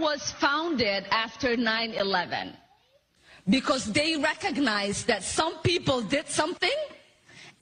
was founded after 9/11 because they recognized that some people did something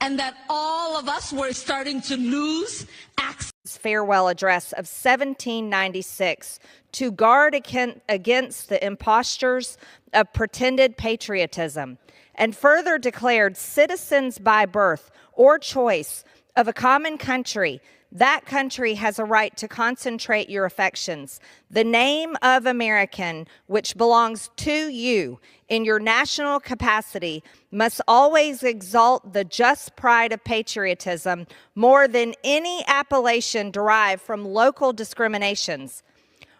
and that all of us were starting to lose access. Farewell address of 1796 to guard against the impostures of pretended patriotism, and further declared citizens by birth or choice of a common country. That country has a right to concentrate your affections. The name of American, which belongs to you in your national capacity, must always exalt the just pride of patriotism more than any appellation derived from local discriminations.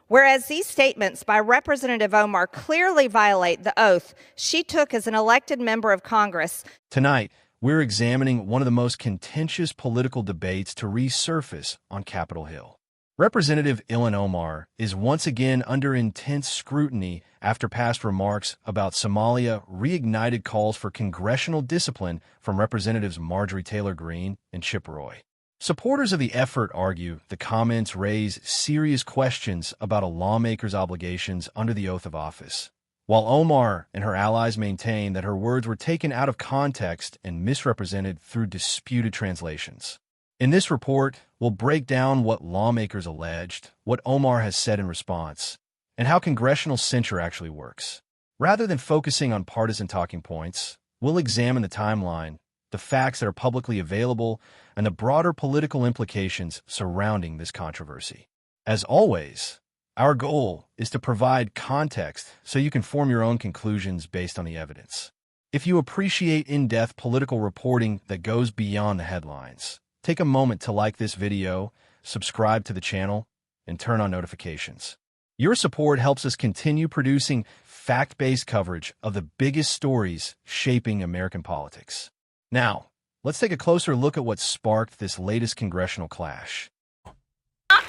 Whereas these statements by Representative Omar clearly violate the oath she took as an elected member of Congress. Tonight, we're examining one of the most contentious political debates to resurface on Capitol Hill. Representative Ilhan Omar is once again under intense scrutiny after past remarks about Somalia reignited calls for congressional discipline from Representatives Marjorie Greene and Chip Roy. Supporters of the effort argue the comments raise serious questions about a lawmaker's obligations under the oath of office, while Omar and her allies maintain that her words were taken out of context and misrepresented through disputed translations. In this report, we'll break down what lawmakers alleged, what Omar has said in response, and how congressional censure actually works. Rather than focusing on partisan talking points, we'll examine the timeline, the facts that are publicly available, and the broader political implications surrounding this controversy. As always, our goal is to provide context so you can form your own conclusions based on the evidence. If you appreciate in-depth political reporting that goes beyond the headlines, take a moment to like this video, subscribe to the channel, and turn on notifications. Your support helps us continue producing fact-based coverage of the biggest stories shaping American politics. Now, let's take a closer look at what sparked this latest congressional clash.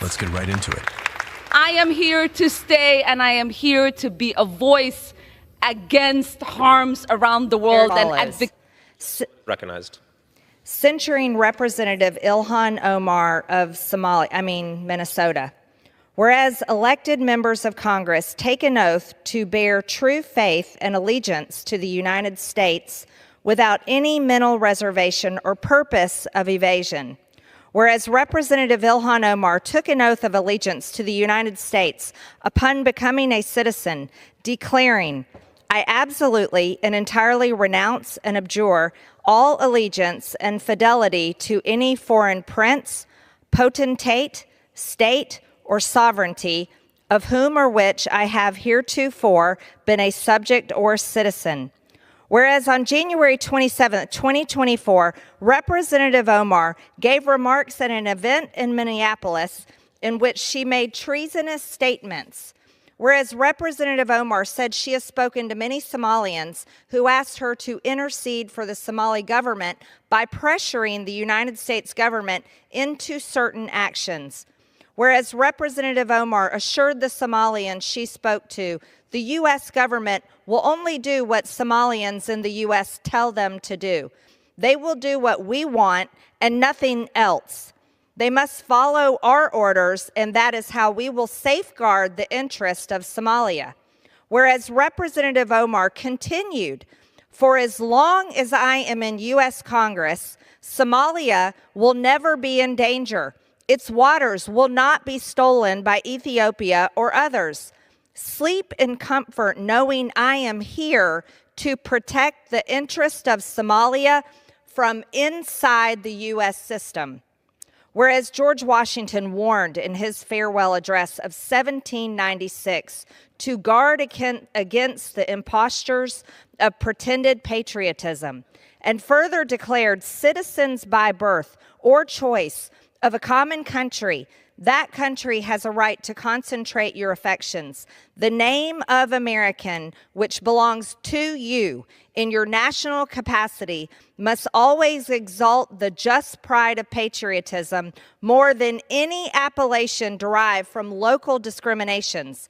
Let's get right into it. I am here to stay, and I am here to be a voice against harms around the world and recognized. Censuring Representative Ilhan Omar of Minnesota. Whereas elected members of Congress take an oath to bear true faith and allegiance to the United States without any mental reservation or purpose of evasion. Whereas Representative Ilhan Omar took an oath of allegiance to the United States upon becoming a citizen, declaring, "I absolutely and entirely renounce and abjure all allegiance and fidelity to any foreign prince, potentate, state, or sovereignty, of whom or which I have heretofore been a subject or citizen." Whereas on January 27, 2024, Representative Omar gave remarks at an event in Minneapolis in which she made treasonous statements. Whereas Representative Omar said she has spoken to many Somalians who asked her to intercede for the Somali government by pressuring the United States government into certain actions. Whereas Representative Omar assured the Somalians she spoke to, the U.S. government will only do what Somalians in the U.S. tell them to do. They will do what we want and nothing else. They must follow our orders, and that is how we will safeguard the interest of Somalia. Whereas Representative Omar continued, "For as long as I am in U.S. Congress, Somalia will never be in danger. Its waters will not be stolen by Ethiopia or others. Sleep in comfort knowing I am here to protect the interest of Somalia from inside the U.S. system." Whereas George Washington warned in his farewell address of 1796 to guard against the impostures of pretended patriotism, and further declared citizens by birth or choice of a common country, that country has a right to concentrate your affections. The name of American, which belongs to you in your national capacity, must always exalt the just pride of patriotism more than any appellation derived from local discriminations.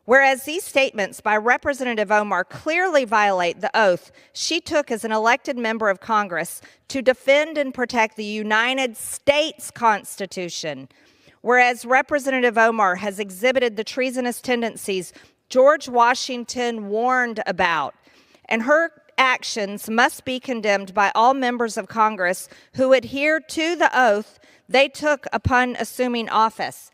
Whereas these statements by Representative Omar clearly violate the oath she took as an elected member of Congress to defend and protect the United States Constitution. Whereas Representative Omar has exhibited the treasonous tendencies George Washington warned about, and her actions must be condemned by all members of Congress who adhere to the oath they took upon assuming office.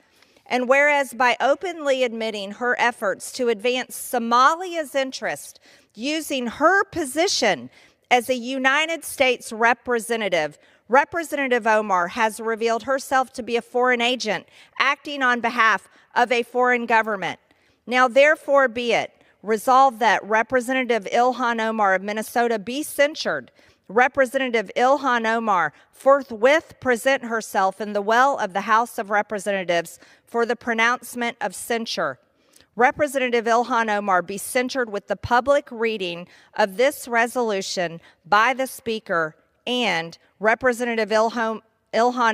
And whereas by openly admitting her efforts to advance Somalia's interest using her position as a United States representative, Representative Omar has revealed herself to be a foreign agent acting on behalf of a foreign government. Now, therefore, be it resolved that Representative Ilhan Omar of Minnesota be censured. Representative Ilhan Omar forthwith present herself in the well of the House of Representatives for the pronouncement of censure. Representative Ilhan Omar be censured with the public reading of this resolution by the Speaker, and Representative Ilhan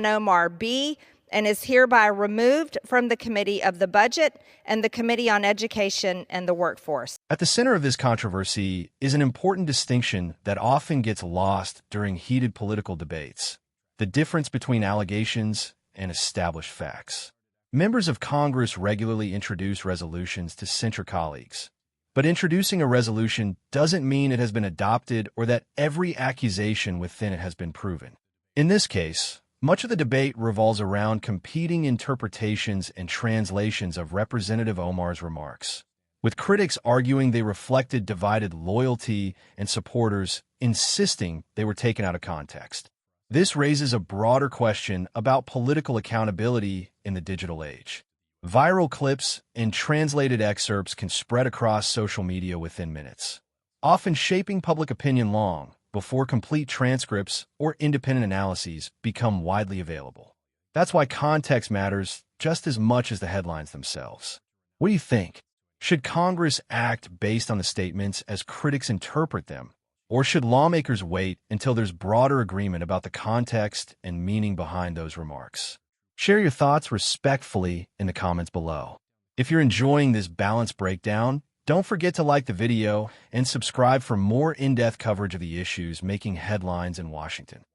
Omar be and is hereby removed from the Committee of the Budget and the Committee on Education and the Workforce. At the center of this controversy is an important distinction that often gets lost during heated political debates: the difference between allegations and established facts. Members of Congress regularly introduce resolutions to censure colleagues, but introducing a resolution doesn't mean it has been adopted or that every accusation within it has been proven. In this case, much of the debate revolves around competing interpretations and translations of Representative Omar's remarks, with critics arguing they reflected divided loyalty and supporters insisting they were taken out of context. This raises a broader question about political accountability in the digital age. Viral clips and translated excerpts can spread across social media within minutes, often shaping public opinion long before complete transcripts or independent analyses become widely available. That's why context matters just as much as the headlines themselves. What do you think? Should Congress act based on the statements as critics interpret them, or should lawmakers wait until there's broader agreement about the context and meaning behind those remarks? Share your thoughts respectfully in the comments below. If you're enjoying this balanced breakdown, don't forget to like the video and subscribe for more in-depth coverage of the issues making headlines in Washington.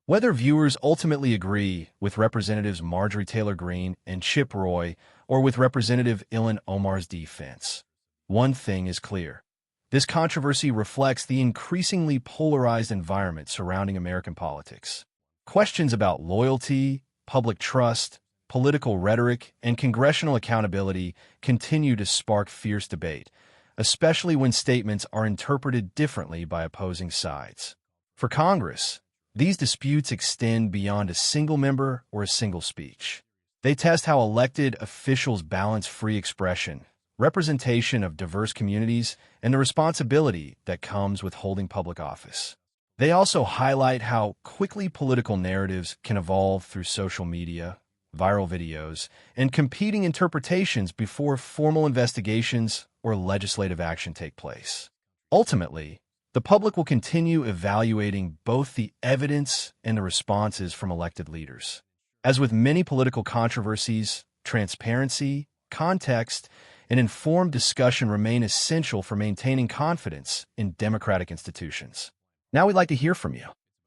Whether viewers ultimately agree with Representatives Marjorie Taylor Greene and Chip Roy or with Representative Ilhan Omar's defense, one thing is clear. This controversy reflects the increasingly polarized environment surrounding American politics. Questions about loyalty, public trust, political rhetoric, and congressional accountability continue to spark fierce debate, especially when statements are interpreted differently by opposing sides. For Congress, these disputes extend beyond a single member or a single speech. They test how elected officials balance free expression, representation of diverse communities, and the responsibility that comes with holding public office. They also highlight how quickly political narratives can evolve through social media, viral videos, and competing interpretations before formal investigations or legislative action take place. Ultimately, the public will continue evaluating both the evidence and the responses from elected leaders. As with many political controversies, transparency, context, and informed discussion remain essential for maintaining confidence in democratic institutions. Now we'd like to hear from you.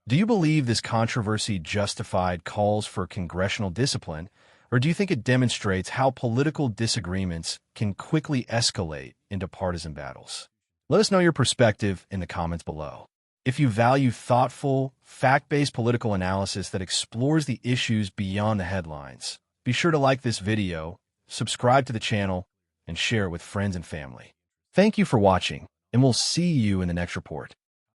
Do you believe this controversy justified calls for congressional discipline, or do you think it demonstrates how political disagreements can quickly escalate into partisan battles? Let us know your perspective in the comments below. If you value thoughtful, fact-based political analysis that explores the issues beyond the headlines, be sure to like this video, subscribe to the channel, and share it with friends and family. Thank you for watching, and we'll see you in the next report.